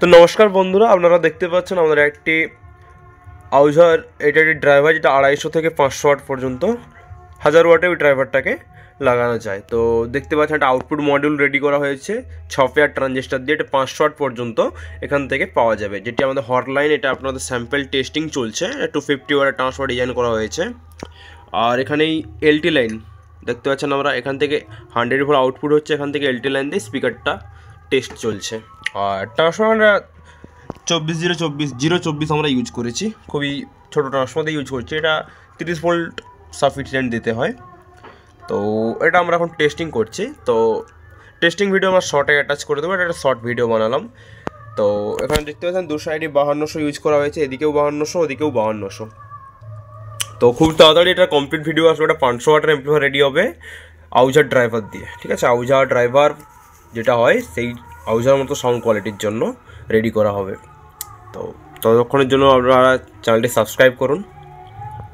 তো নমস্কার বন্ধুরা, আপনারা দেখতে পাচ্ছেন আমাদের একটি আউজার, এটা একটি ড্রাইভার যেটা 250 থেকে 500 ওয়াট পর্যন্ত 1000 ওয়াটে ওই ড্রাইভারটাকে লাগানো যায়। তো দেখতে পাচ্ছেন একটা আউটপুট মডিউল রেডি করা হয়েছে 6 পেয়ার ট্রানজিস্টার দিয়ে। এটা 500 ওয়াট পর্যন্ত এখান থেকে পাওয়া যাবে, যেটি আমাদের হটলাইন। এটা আপনাদের স্যাম্পল টেস্টিং চলছে। 250 ওয়াটের ট্রান্সফার ডিজাইন করা হয়েছে। আর এখানেই এলটি লাইন দেখতে পাচ্ছেন, আমরা এখান থেকে 100 ভোল্ট আউটপুট হচ্ছে, এখান থেকে এলটি লাইন দিয়ে স্পিকারটা টেস্ট চলছে। আর ট্রান্সফরমারটা 24 আমরা ইউজ করেছি, খুবই ছোটো ট্রান্সফরমার ইউজ করছি। এটা 30 ভোল্ট সাফিসিয়েন্ট দিতে হয়। তো এটা আমরা এখন টেস্টিং করছি। তো টেস্টিং ভিডিও আমরা শর্টে অ্যাটাচ করে দেবো। এটা একটা শর্ট ভিডিও বানালাম। তো এখানে দেখতে পাচ্ছেন 2 সাইডে 5200 ইউজ করা হয়েছে, এদিকেও 5200, ওদিকেও 5200। তো খুব তাড়াতাড়ি এটা কমপ্লিট ভিডিও আসবে। এটা 500 ওয়াটের অ্যাম্পলিফায়ার রেডি হবে আউজার ড্রাইভার দিয়ে। ঠিক আছে, আউজার ড্রাইভার যেটা হয় সেই আউজার মতো সাউন্ড কোয়ালিটির জন্য রেডি করা হবে। তো ততক্ষণের জন্য আপনারা চ্যানেলটি সাবস্ক্রাইব করুন।